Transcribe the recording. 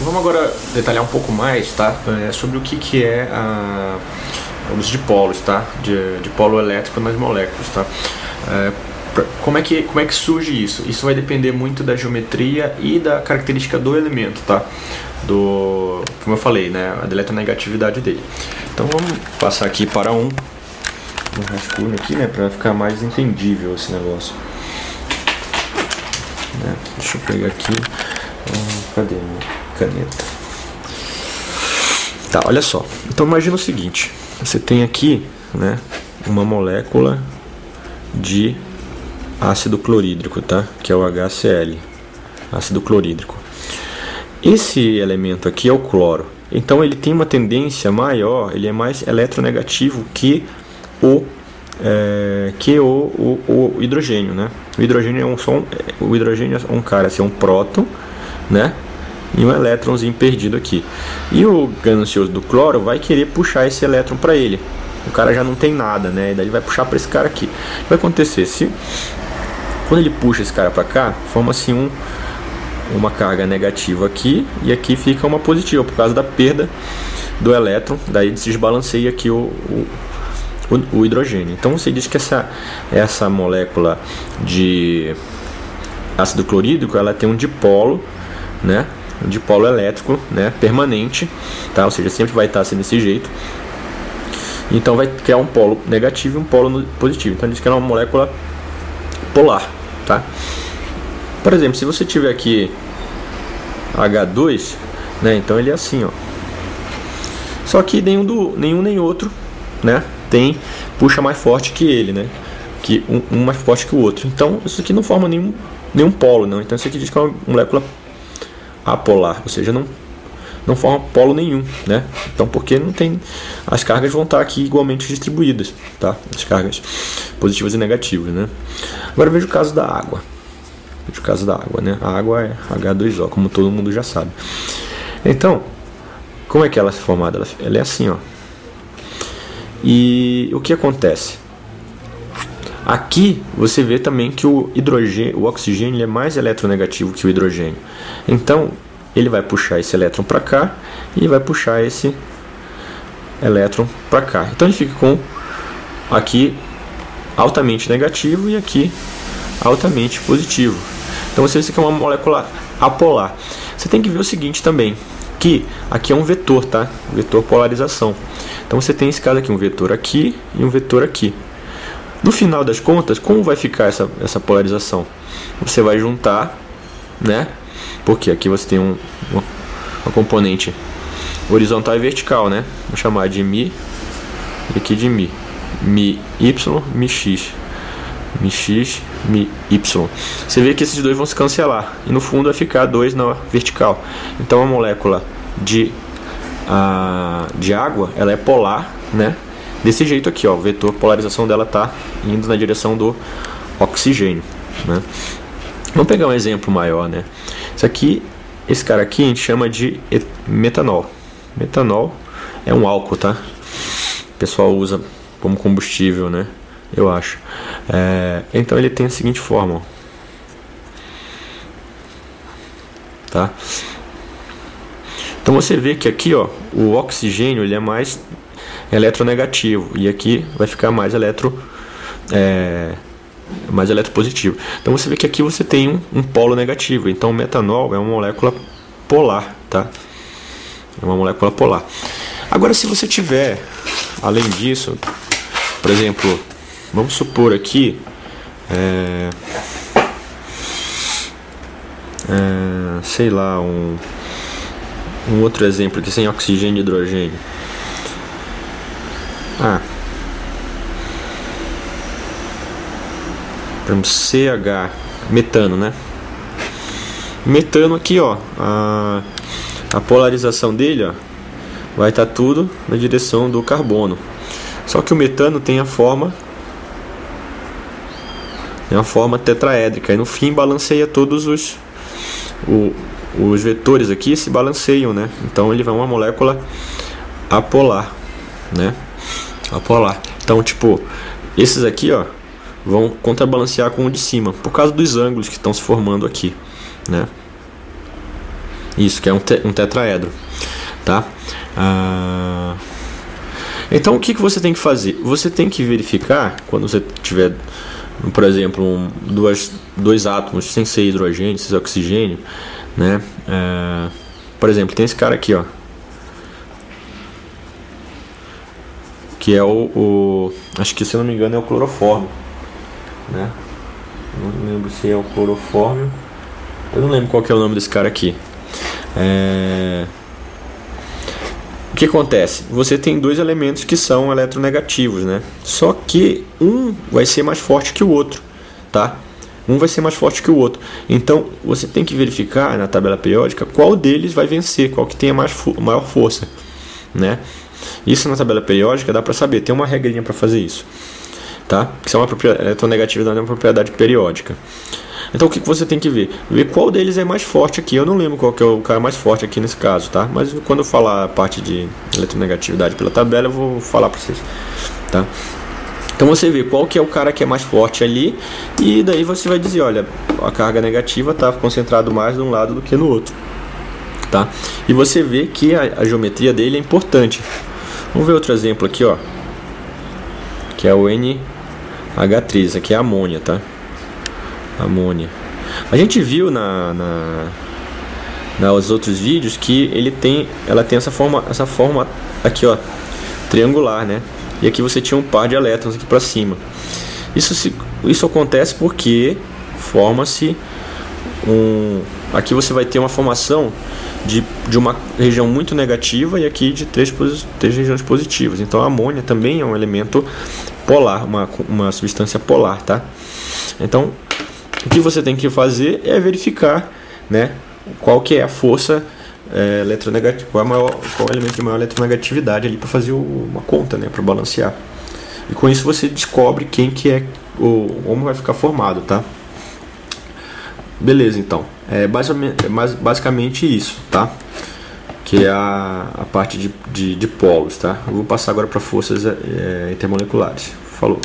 Vamos agora detalhar um pouco mais, tá? Sobre o que é os dipolos, tá? De polo elétrico nas moléculas, tá? Como é que surge isso? Isso vai depender muito da geometria e da característica do elemento, tá? Como eu falei, né? A eletronegatividade dele. Então vamos passar aqui para um rascunho aqui, né? Para ficar mais entendível esse negócio. Deixa eu pegar aqui. Cadê minha caneta? Tá, olha só. Então imagina o seguinte: você tem aqui, né, uma molécula de ácido clorídrico, tá? Que é o HCl, ácido clorídrico. Esse elemento aqui é o cloro. Então ele tem uma tendência maior, ele é mais eletronegativo que o hidrogênio, né? O hidrogênio é um cara, assim, um próton, né? E um elétronzinho perdido aqui. E o ganancioso do cloro vai querer puxar esse elétron para ele. O cara já não tem nada, né? E daí ele vai puxar para esse cara aqui. O que vai acontecer? Quando ele puxa esse cara para cá, forma-se uma carga negativa aqui, e aqui fica uma positiva por causa da perda do elétron. Daí se desbalanceia aqui o hidrogênio. Então você diz que essa molécula de ácido clorídrico, ela tem um dipolo, né? Um dipolo elétrico, né? Permanente, tá? Ou seja, sempre vai estar assim desse jeito. Então vai criar um polo negativo e um polo positivo. Então diz que ela é uma molécula polar, tá? Por exemplo, se você tiver aqui H2, né? Então ele é assim, ó. Só que nenhum nem outro, né? Puxa mais forte que ele, né? Que um mais forte que o outro. Então isso aqui não forma nenhum polo, não. Então isso aqui diz que é uma molécula apolar, ou seja, não forma polo nenhum, né? Então porque não tem, as cargas vão estar aqui igualmente distribuídas, tá? As cargas positivas e negativas, né? Agora veja o caso da água. Veja o caso da água, né? A água é H2O, como todo mundo já sabe. Então, como é que ela é formada? Ela é assim, ó. E o que acontece? Aqui você vê também que o oxigênio ele é mais eletronegativo que o hidrogênio. Então ele vai puxar esse elétron para cá e vai puxar esse elétron para cá. Então ele fica com aqui altamente negativo e aqui altamente positivo. Então você vê que é uma molécula apolar. Você tem que ver o seguinte também, que aqui é um vetor, tá? Vetor polarização. Então você tem esse caso aqui, um vetor aqui e um vetor aqui. No final das contas, como vai ficar essa polarização? Você vai juntar, né? Porque aqui você tem uma componente horizontal e vertical, né? Vou chamar de Mi e aqui de Mi. Mi Y, Mi X. Mi X, Mi Y. Você vê que esses dois vão se cancelar. E no fundo vai ficar 2 na vertical. Então a molécula de água, ela é polar, né? Desse jeito aqui, ó, o vetor polarização dela tá indo na direção do oxigênio, né? Vamos pegar um exemplo maior, né? Esse cara aqui a gente chama de metanol. Metanol é um álcool, tá? O pessoal usa como combustível, né? Eu acho. Então ele tem a seguinte forma, ó. Tá? Então você vê que aqui, ó, o oxigênio ele é mais eletronegativo e aqui vai ficar mais eletropositivo. Então você vê que aqui você tem um polo negativo. Então o metanol é uma molécula polar, tá? É uma molécula polar. Agora se você tiver, além disso, por exemplo, vamos supor aqui sei lá, um outro exemplo aqui sem oxigênio e hidrogênio. CH, metano, né? Metano aqui, ó, a polarização dele, ó, vai estar tudo na direção do carbono. Só que o metano tem a forma tetraédrica e no fim balanceia todos os vetores aqui se balanceiam, né? Então ele vai uma molécula apolar, né? Apolar. Então, tipo, esses aqui, ó, vão contrabalancear com o de cima, por causa dos ângulos que estão se formando aqui, né? Isso, que é um tetraedro, tá? Então o que você tem que fazer? Você tem que verificar, quando você tiver, por exemplo, dois átomos sem ser hidrogênio, sem ser oxigênio, né? Por exemplo, tem esse cara aqui, ó, que é acho que, se eu não me engano, é o clorofórmio, né? Não lembro se é o clorofórmio. Eu não lembro qual que é o nome desse cara aqui. O que acontece? Você tem dois elementos que são eletronegativos, né? Só que um vai ser mais forte que o outro, tá? Um vai ser mais forte que o outro. Então, você tem que verificar na tabela periódica qual deles vai vencer, qual que tem a maior força, né? Isso na tabela periódica dá para saber, tem uma regrinha para fazer isso, tá? Que são eletronegatividade é uma propriedade periódica. Então o que você tem que ver? Ver qual deles é mais forte aqui. Eu não lembro qual que é o cara mais forte aqui nesse caso, tá? Mas quando eu falar a parte de eletronegatividade pela tabela, eu vou falar para vocês, tá? Então você vê qual que é o cara que é mais forte ali, e daí você vai dizer, olha, a carga negativa está concentrada mais de um lado do que no outro, tá? E você vê que a geometria dele é importante. Vamos ver outro exemplo aqui, ó, que é o NH3, aqui é a amônia, tá? Amônia. A gente viu nos outros vídeos que ela tem essa forma aqui, ó, triangular, né? E aqui você tinha um par de elétrons aqui para cima. Isso acontece porque forma-se aqui você vai ter uma formação de uma região muito negativa e aqui de três regiões positivas. Então a amônia também é um elemento polar, uma substância polar, tá? Então o que você tem que fazer é verificar, né, qual que é a força eletronegativa, qual é o elemento de maior eletronegatividade ali para fazer uma conta, né, para balancear. E com isso você descobre quem que é como vai ficar formado, tá? Beleza, então. Basicamente isso, tá? Que é a parte de polos, tá? Eu vou passar agora para forças intermoleculares. Falou.